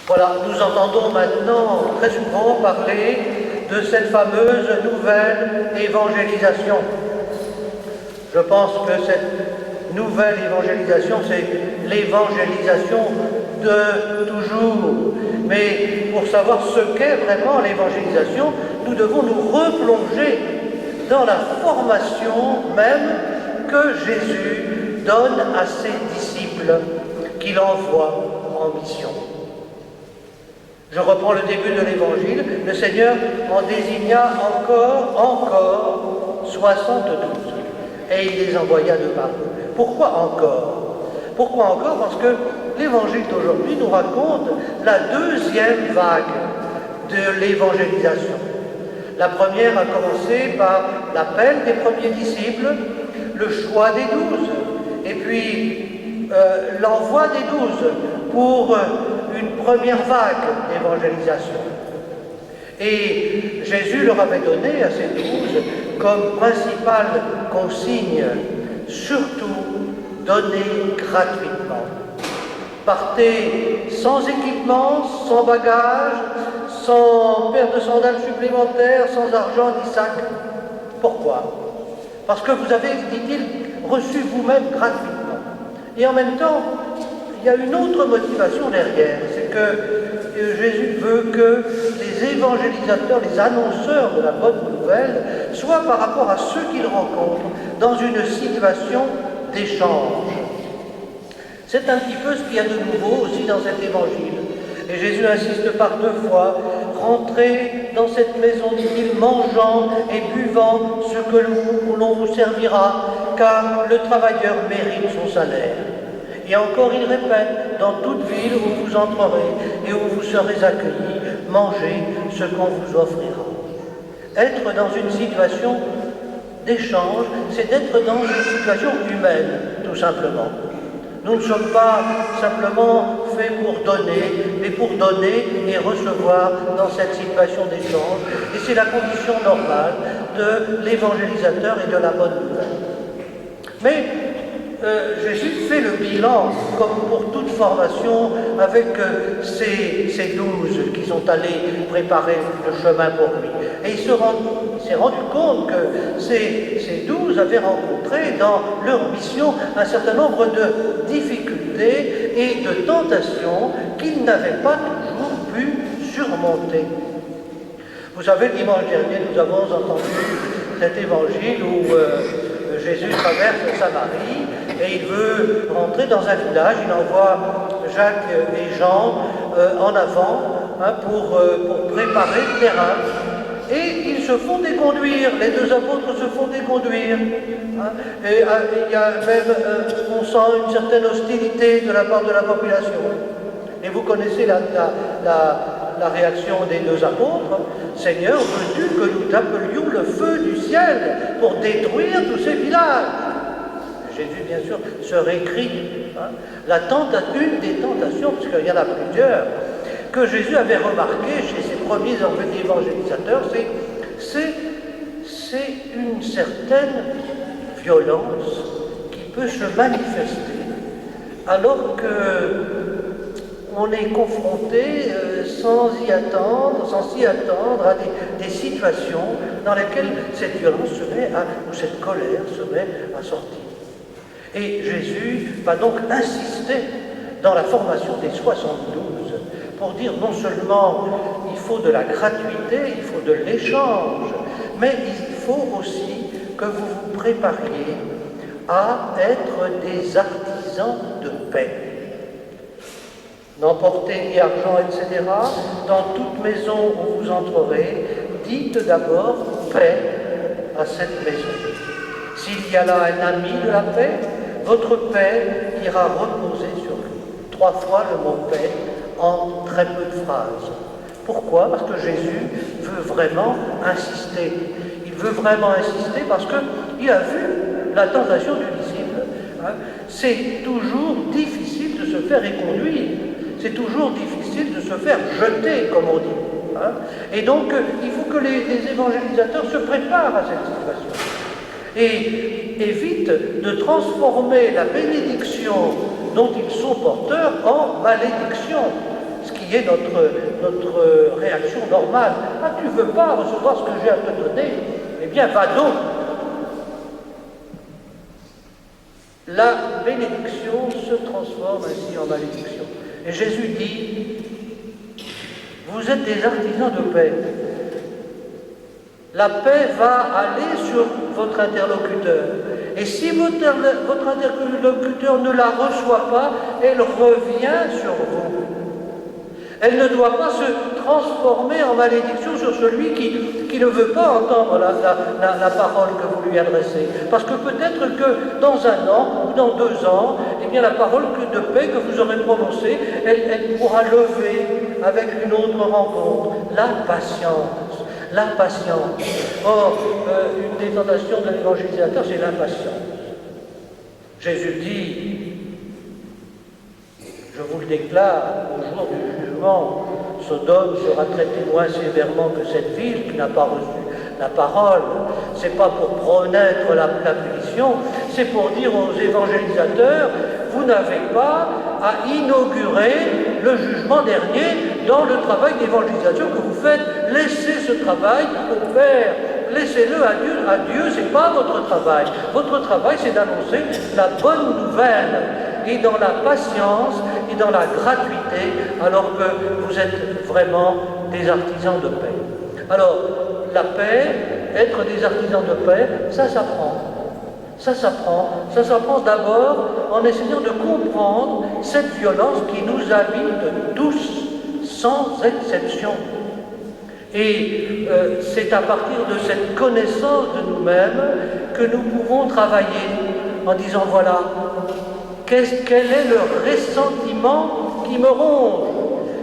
Voilà, nous entendons maintenant très souvent parler de cette fameuse nouvelle évangélisation. Je pense que cette nouvelle évangélisation, c'est l'évangélisation de toujours. Mais pour savoir ce qu'est vraiment l'évangélisation, nous devons nous replonger dans la formation même que Jésus donne à ses disciples qu'il envoie en mission. Je reprends le début de l'évangile. Le Seigneur en désigna encore 72 et il les envoya de partout. Pourquoi encore? Pourquoi encore? Parce que l'évangile d'aujourd'hui nous raconte la deuxième vague de l'évangélisation. La première a commencé par l'appel des premiers disciples, le choix des 12, et puis l'envoi des 12 pour une première vague d'évangélisation. Et Jésus leur avait donné à ces 12 comme principale consigne, surtout donnez gratuitement. Partez sans équipement, sans bagage, sans paire de sandales supplémentaires, sans argent ni sac. Pourquoi? Parce que vous avez, dit-il, reçu vous-même gratuitement. Et en même temps, il y a une autre motivation derrière, c'est que Jésus veut que les évangélisateurs, les annonceurs de la bonne nouvelle, soient par rapport à ceux qu'ils rencontrent dans une situation d'échange. C'est un petit peu ce qu'il y a de nouveau aussi dans cet évangile. Et Jésus insiste par deux fois, rentrez dans cette maison, dit-il, mangeant et buvant ce que l'on vous servira, car le travailleur mérite son salaire. Et encore il répète, dans toute ville où vous entrerez et où vous serez accueillis, mangez ce qu'on vous offrira. Être dans une situation d'échange, c'est d'être dans une situation humaine, tout simplement. Nous ne sommes pas simplement faits pour donner, mais pour donner et recevoir dans cette situation d'échange. Et c'est la condition normale de l'évangélisateur et de la bonne nouvelle. Mais Jésus fait le bilan, comme pour toute formation, avec ces 12 qui sont allés préparer le chemin pour lui. Et il s'est rendu compte que ces 12 avaient rencontré dans leur mission un certain nombre de difficultés et de tentations qu'ils n'avaient pas toujours pu surmonter. Vous savez, dimanche dernier, nous avons entendu cet évangile où Jésus traverse Samarie et il veut rentrer dans un village. Il envoie Jacques et Jean en avant pour préparer le terrain. Et ils se font déconduire, les deux apôtres se font déconduire. Et il y a même, on sent une certaine hostilité de la part de la population. Et vous connaissez la réaction des deux apôtres. Seigneur, veux-tu que nous t'appelions le feu du ciel pour détruire tous ces villages? Jésus, bien sûr, se récrit. Une des tentations, parce qu'il y en a plusieurs, que Jésus avait remarqué chez ses premiers évangélisateurs, c'est une certaine violence qui peut se manifester alors qu'on est confronté sans s'y attendre à des situations dans lesquelles cette violence ou cette colère se met à sortir. Et Jésus va donc insister dans la formation des 72 pour dire non seulement il faut de la gratuité, il faut de l'échange, mais il faut aussi que vous vous prépariez à être des artisans de paix. N'emportez ni argent, etc. Dans toute maison où vous entrerez, dites d'abord paix à cette maison. S'il y a là un ami de la paix, votre paix ira reposer sur lui. 3 fois le mot paix en très peu de phrases. Pourquoi? Parce que Jésus veut vraiment insister. Il veut vraiment insister parce qu'il a vu la tentation du disciple. C'est toujours difficile de se faire éconduire. C'est toujours difficile de se faire jeter, comme on dit. Et donc, il faut que les évangélisateurs se préparent à cette situation. Et évite de transformer la bénédiction dont ils sont porteurs en malédiction, ce qui qui est notre réaction normale. Ah, tu ne veux pas recevoir ce que j'ai à te donner? Eh bien, va donc. La bénédiction se transforme ainsi en malédiction. Et Jésus dit, vous êtes des artisans de paix. La paix va aller sur votre interlocuteur. Et si votre interlocuteur ne la reçoit pas, elle revient sur vous. Elle ne doit pas se transformer en malédiction sur celui qui ne veut pas entendre la parole que vous lui adressez. Parce que peut-être que dans 1 an ou dans 2 ans, eh bien la parole de paix que vous aurez prononcée, elle pourra lever avec une autre rencontre. La patience. La patience. Or, une des tentations de l'évangélisateur, c'est l'impatience. Jésus dit, je vous le déclare, au jour du jugement, Sodome sera traité moins sévèrement que cette ville qui n'a pas reçu la parole. Ce n'est pas pour promettre la punition, c'est pour dire aux évangélisateurs, vous n'avez pas à inaugurer le jugement dernier dans le travail d'évangélisation que vous faites. Laissez ce travail au Père. Laissez-le à Dieu, ce n'est pas votre travail. Votre travail, c'est d'annoncer la bonne nouvelle. Et dans la patience et dans la gratuité, alors que vous êtes vraiment des artisans de paix. Alors, la paix, être des artisans de paix, ça s'apprend. Ça s'apprend d'abord en essayant de comprendre cette violence qui nous habite tous, sans exception. Et c'est à partir de cette connaissance de nous-mêmes que nous pouvons travailler en disant, voilà, quel est le ressentiment qui me ronge?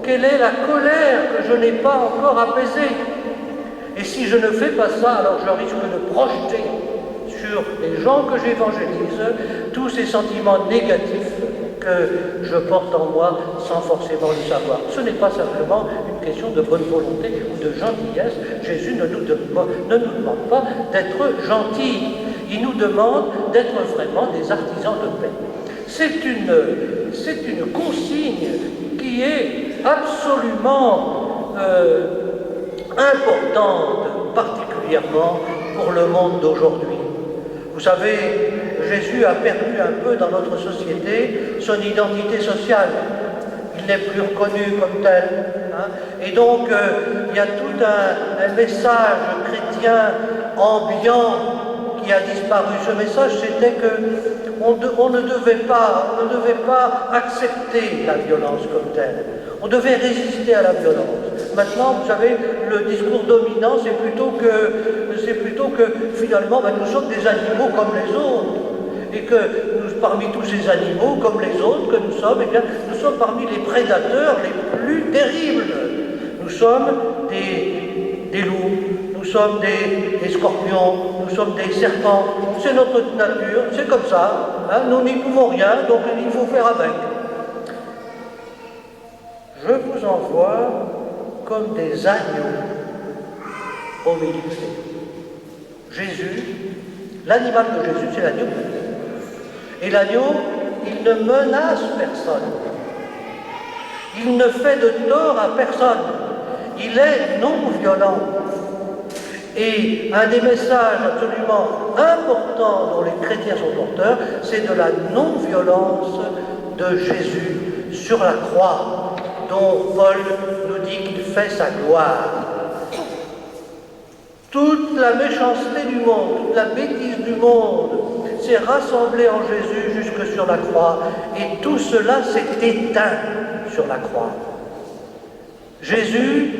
Quelle est la colère que je n'ai pas encore apaisée? Et si je ne fais pas ça, alors je risque de projeter sur les gens que j'évangélise tous ces sentiments négatifs que je porte en moi sans forcément le savoir. Ce n'est pas simplement une question de bonne volonté ou de gentillesse. Jésus ne nous demande pas d'être gentils. Il nous demande d'être vraiment des artisans de paix. C'est une consigne qui est absolument importante, particulièrement pour le monde d'aujourd'hui. Vous savez, Jésus a perdu un peu dans notre société son identité sociale. Il n'est plus reconnu comme tel. Et donc, il y a tout un message chrétien ambiant qui a disparu. Ce message, c'était que on ne devait pas accepter la violence comme telle. On devait résister à la violence. Maintenant, vous savez, le discours dominant, c'est plutôt que finalement, nous sommes des animaux comme les autres. Et que parmi tous ces animaux, comme les autres que nous sommes, eh bien, nous sommes parmi les prédateurs les plus terribles. Nous sommes des loups, nous sommes des scorpions, nous sommes des serpents. C'est notre nature, c'est comme ça. Nous n'y pouvons rien, donc il faut faire avec. Je vous envoie comme des agneaux au milieu du feu. Jésus, l'animal de Jésus, c'est l'agneau. Et l'agneau, il ne menace personne. Il ne fait de tort à personne. Il est non-violent. Et un des messages absolument importants dont les chrétiens sont porteurs, c'est de la non-violence de Jésus sur la croix, dont Paul nous dit qu'il fait sa gloire. Toute la méchanceté du monde, toute la bêtise du monde s'est rassemblée en Jésus jusque sur la croix, et tout cela s'est éteint sur la croix. Jésus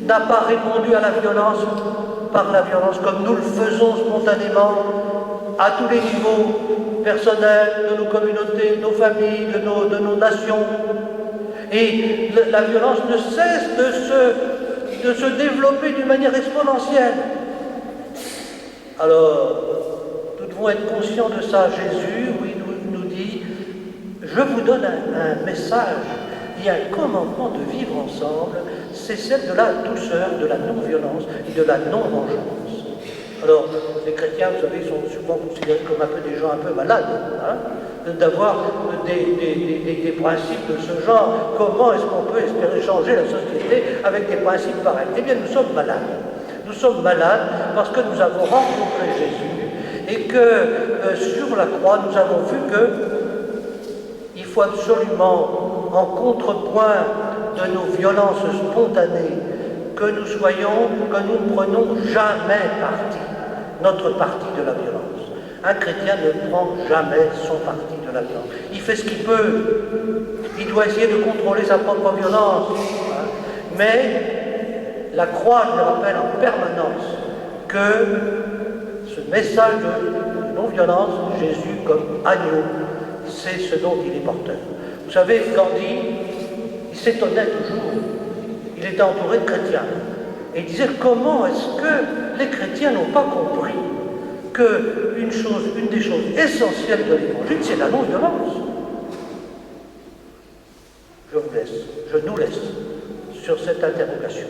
n'a pas répondu à la violence par la violence comme nous le faisons spontanément à tous les niveaux personnels, de nos communautés, de nos familles, de nos nations. Et la violence ne cesse de se développer d'une manière exponentielle. Alors, nous devons être conscients de ça. Jésus, oui, nous dit, je vous donne un message, il y a un commandement de vivre ensemble, c'est celle de la douceur, de la non-violence et de la non-vengeance. Alors, les chrétiens, vous savez, sont souvent considérés comme un peu des gens un peu malades, hein, d'avoir des principes de ce genre. Comment est-ce qu'on peut espérer changer la société avec des principes pareils? Eh bien, nous sommes malades. Nous sommes malades parce que nous avons rencontré Jésus et que sur la croix, nous avons vu qu'il faut absolument, en contrepoint de nos violences spontanées, que nous ne prenons jamais parti, notre parti de la violence. Un chrétien ne prend jamais son parti de la violence. Il fait ce qu'il peut. Il doit essayer de contrôler sa propre violence. Hein. Mais la croix lui rappelle en permanence que ce message de non-violence, Jésus comme agneau, c'est ce dont il est porteur. Vous savez, Gandhi, il s'étonnait toujours. Il était entouré de chrétiens. Et il disait, comment est-ce que les chrétiens n'ont pas compris qu'une des choses essentielles de l'Évangile, c'est la non-violence? Je nous laisse sur cette interrogation.